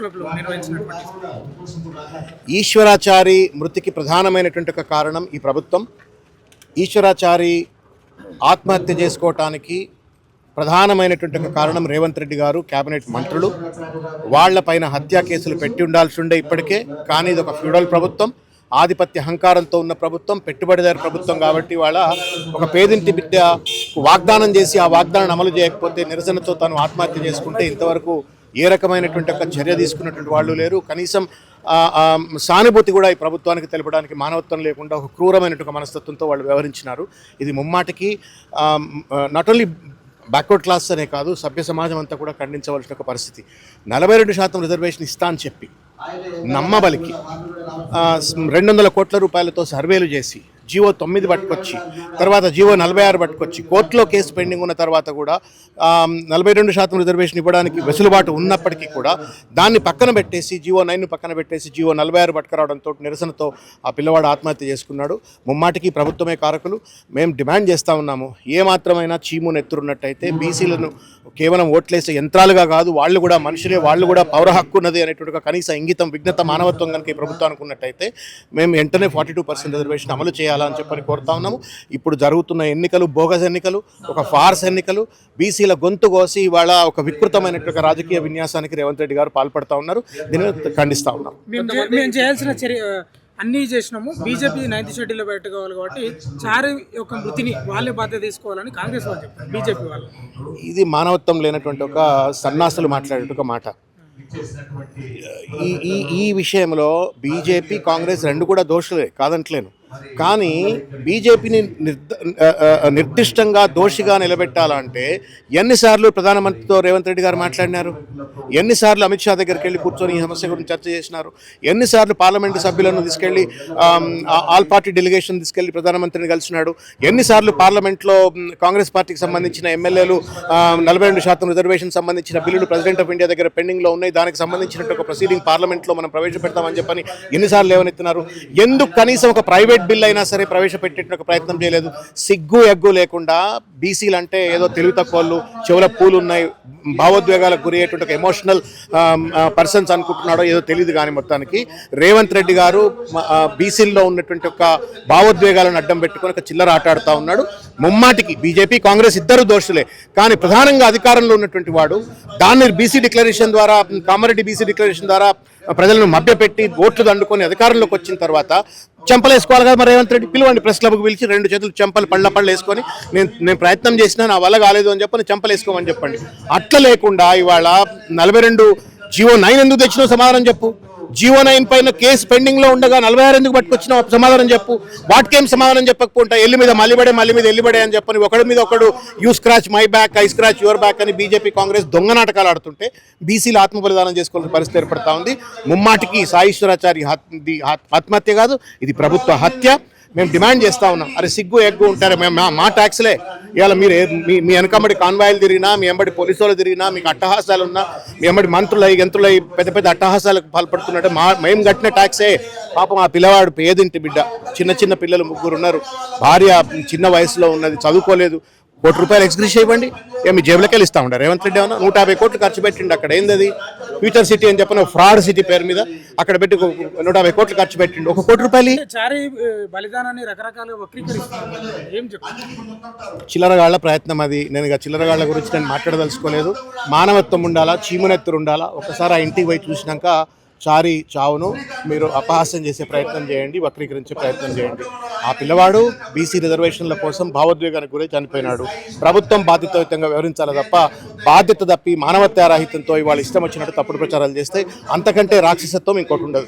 క్లబ్లో నిర్వహించినటువంటి ఈశ్వరాచారి మృతికి ప్రధానమైనటువంటి ఒక కారణం ఈ ప్రభుత్వం. ఈశ్వరాచారి ఆత్మహత్య చేసుకోవటానికి ప్రధానమైనటువంటి ఒక కారణం రేవంత్ రెడ్డి గారు, కేబినెట్ మంత్రులు. వాళ్లపైన హత్యా కేసులు పెట్టి ఉండాల్సి ఉండే ఇప్పటికే. కానీ ఇది ఒక ఫ్యూడల్ ప్రభుత్వం, ఆధిపత్య అహంకారంతో ఉన్న ప్రభుత్వం, పెట్టుబడిదారు ప్రభుత్వం. కాబట్టి వాళ్ళ ఒక పేదింటి బిడ్డ వాగ్దానం చేసి ఆ వాగ్దానాన్ని అమలు చేయకపోతే నిరసనతో తాను ఆత్మహత్య చేసుకుంటే ఇంతవరకు ఏ రకమైనటువంటి ఒక చర్య తీసుకున్నటువంటి వాళ్ళు లేరు. కనీసం సానుభూతి కూడా ఈ ప్రభుత్వానికి తెలపడానికి మానవత్వం లేకుండా ఒక క్రూరమైనటువంటి మనస్తత్వంతో వాళ్ళు వ్యవహరించినారు. ఇది ముమ్మాటికి నాట్ ఓన్లీ బ్యాక్వర్డ్ క్లాస్ అనే కాదు, సభ్య సమాజం అంతా కూడా ఖండించవలసిన ఒక పరిస్థితి. 42% రిజర్వేషన్ ఇస్తా అని చెప్పి నమ్మబలికి 200 కోట్ల రూపాయలతో సర్వేలు చేసి జీవో 9 పట్టుకొచ్చి తర్వాత జీవో 46 పట్టుకొచ్చి కోర్టులో కేసు పెండింగ్ ఉన్న తర్వాత కూడా 42% రిజర్వేషన్ ఇవ్వడానికి వెసులుబాటు ఉన్నప్పటికీ కూడా దాన్ని పక్కన పెట్టేసి జీవో 9 పక్కన పెట్టేసి జీవో 46 పట్టుకురావడంతో నిరసనతో ఆ పిల్లవాడు ఆత్మహత్య చేసుకున్నాడు. ముమ్మాటికి ప్రభుత్వమే కారకులు. మేము డిమాండ్ చేస్తూ ఉన్నాము, ఏమాత్రమైనా చీము నెత్తురున్నట్టయితే బీసీలను కేవలం ఓట్లేసే యంత్రాలుగా కాదు, వాళ్ళు కూడా మనుషులే, వాళ్ళు కూడా పౌర హక్కు ఉన్నది అనేటువంటి కనీస ఇంగితం, విఘ్నత, మానవత్వం కనుక ఈ ప్రభుత్వానికి ఉన్నట్టయితే మేము వెంటనే 42% రిజర్వేషన్ అమలు చేయాలని చెప్పని కోరుతా ఉన్నాము. ఇప్పుడు జరుగుతున్న ఎన్నికలు బోగస్ ఎన్నికలు, ఒక ఫార్స్ ఎన్నికలు. బీసీల గొంతు కోసి ఇవాళ ఒక వికృతమైనటువంటి రాజకీయ విన్యాసానికి రేవంత్ రెడ్డి గారు పాల్పడతా ఉన్నారు. దీన్ని ఖండిస్తూ ఉన్నాం. మేము చేయాల్సిన చర్య అన్నీ చేసినాము. బీజేపీ 9th షెడ్యూల్లో పెట్టుకోవాలి కాబట్టి చారి యొక్క మృతిని వాళ్ళే బాధ్యత తీసుకోవాలని కాంగ్రెస్ వాళ్ళు చెప్పారు, బీజేపీ వాళ్ళు. ఇది మానవత్వం లేనటువంటి ఒక సన్నాసులు మాట్లాడే ఒక మాట. ఈ విషయంలో బీజేపీ కాంగ్రెస్ రెండు కూడా దోషులే, కాదంటలేను. కానీ బీజేపీని నిర్దిష్టంగా దోషిగా నిలబెట్టాలంటే ఎన్నిసార్లు ప్రధానమంత్రితో రేవంత్ రెడ్డి గారు మాట్లాడినారు, ఎన్నిసార్లు అమిత్ షా దగ్గరికి వెళ్ళి కూర్చొని ఈ సమస్య గురించి చర్చ చేసినారు, ఎన్నిసార్లు పార్లమెంటు సభ్యులను తీసుకెళ్లి ఆల్ పార్టీ డెలిగేషన్ తీసుకెళ్లి ప్రధానమంత్రిని కలిసినాడు, ఎన్నిసార్లు పార్లమెంట్లో కాంగ్రెస్ పార్టీకి సంబంధించిన ఎమ్మెల్యేలు 42% రిజర్వేషన్ సంబంధించిన బిల్లులు ప్రెసిడెంట్ ఆఫ్ ఇండియా దగ్గర పెండింగ్లో ఉన్నాయి, దానికి సంబంధించినట్టు ఒక ప్రొసీడింగ్ పార్లమెంట్లో మనం ప్రవేశపెడతామని చెప్పని ఎన్నిసార్లు లేవనెత్తినారు. ఎందుకు కనీసం ఒక ప్రైవేట్ బిల్ అయినా సరే ప్రవేశపెట్టేట ప్రయత్నం చేయలేదు. సిగ్గు ఎగ్గు లేకుండా బీసీలు అంటే ఏదో తెలివి తక్కువలు, చెవుల పూలు ఉన్నాయి, భావోద్వేగాలకు గురి అయ్యేటువంటి ఒక ఎమోషనల్ పర్సన్స్ అనుకుంటున్నాడో ఏదో తెలియదు. కానీ మొత్తానికి రేవంత్ రెడ్డి గారు బీసీల్లో ఉన్నటువంటి ఒక భావోద్వేగాలను అడ్డం పెట్టుకొని ఒక చిల్లర ఆట ఆడుతూ ఉన్నాడు. ముమ్మాటికి బీజేపీ కాంగ్రెస్ ఇద్దరు దోషులే. కానీ ప్రధానంగా అధికారంలో ఉన్నటువంటి వాడు దాన్ని బీసీ డిక్లరేషన్ ద్వారా, కామారెడ్డి బీసీ డిక్లరేషన్ ద్వారా ప్రజలను మభ్యపెట్టి ఓట్లు దండుకొని అధికారంలోకి వచ్చిన తర్వాత చెంపలు వేసుకోవాలి కదా. మరి రేవంత్ రెడ్డి పిలవండి, ప్రెస్ క్లబ్కి పిలిచి 2 చేతులు చెంపలు పళ్ళ వేసుకొని నేను ప్రయత్నం చేసినా నా వల్ల కాలేదు అని చెప్పని చెంపలు వేసుకోమని చెప్పండి. అట్లా లేకుండా ఇవాళ 42 జీవో 9 ఎందుకు తెచ్చినావు సమాధానం చెప్పు. జీవో 9 పైన కేసు పెండింగ్లో ఉండగా 46 ఎందుకు పట్టుకొచ్చినా సమాధానం చెప్పు. వాటికేం సమాధానం చెప్పకపోతే ఎల్లి మీద మళ్ళీ మీద ఎల్లిబడే అని చెప్పని ఒకడి మీద ఒకడు you scratch my back, I scratch your back అని బీజేపీ కాంగ్రెస్ దొంగ నాటకాలు ఆడుతుంటే బీసీలు ఆత్మ బలిదానం చేసుకోవాల్సిన పరిస్థితి ఏర్పడతా ఉంది. ముమ్మాటికి సాయిశ్వరాచారి ఆత్మహత్య కాదు, ఇది ప్రభుత్వ హత్య. మేము డిమాండ్ చేస్తూ ఉన్నాం, అరే సిగ్గు ఎగ్గు ఉంటారు, మేము మా ట్యాక్స్లే. ఇవాళ మీరు మీ వెనకబడి కాన్వాయిలు తిరిగినా, మీ వెంబడి పోలీసు వాళ్ళు తిరిగినా, మీకు అట్టహాసాలు ఉన్నా, మీ వెంబడి మంత్రులై గంతులై పెద్ద అట్టహాసాలకు పాల్పడుతున్నట్టు మేము కట్టిన ట్యాక్సే. పాపం ఆ పిల్లవాడు పేదింటి బిడ్డ, చిన్న పిల్లలు 3 ఉన్నారు, భార్య చిన్న వయసులో ఉన్నది, చదువుకోలేదు. ₹1 కోటి ఎక్స్గ్రేషన్ ఇవ్వండి, మీ జేబులకి వెళ్ళి ఇస్తా ఉంటారు. రేవంత్ రెడ్డి ఏమన్నా 150 కోట్లు ఖర్చు పెట్టిండు. అక్కడ ఏంది అది ఫ్యూచర్ సిటీ అని చెప్పిన ఫ్రాడ్ సిటీ పేరు మీద అక్కడ పెట్టి 150 కోట్లు ఖర్చు పెట్టిండు. ₹1 కోటి బలిదానాన్ని రకరకాలుగా వక్రీకరిస్తున్నారు. ఏం చెప్తారు? చిల్లరగాళ్ల ప్రయత్నం అది. నేను ఇక చిల్లరగాళ్ల గురించి నేను మాట్లాడదలుచుకోలేదు. మానవత్వం ఉండాలా, చీమునెత్తురు ఉండాలా. ఒకసారి ఆ ఇంటికి పోయి చూసినాక చారి చావును మీరు అపహాస్యం చేసే ప్రయత్నం చేయండి, వక్రీకరించే ప్రయత్నం చేయండి. ఆ పిల్లవాడు బీసీ రిజర్వేషన్ల కోసం భావోద్వేగానికి గురై చనిపోయినాడు. ప్రభుత్వం బాధ్యతాయుతంగా వ్యవహరించాలి తప్ప బాధ్యత తప్పి మానవతారాహిత్యంతో ఇవాళ ఇష్టం వచ్చినట్టు తప్పుడు ప్రచారాలు చేస్తే అంతకంటే రాక్షసత్వం ఇంకోటి ఉండదు.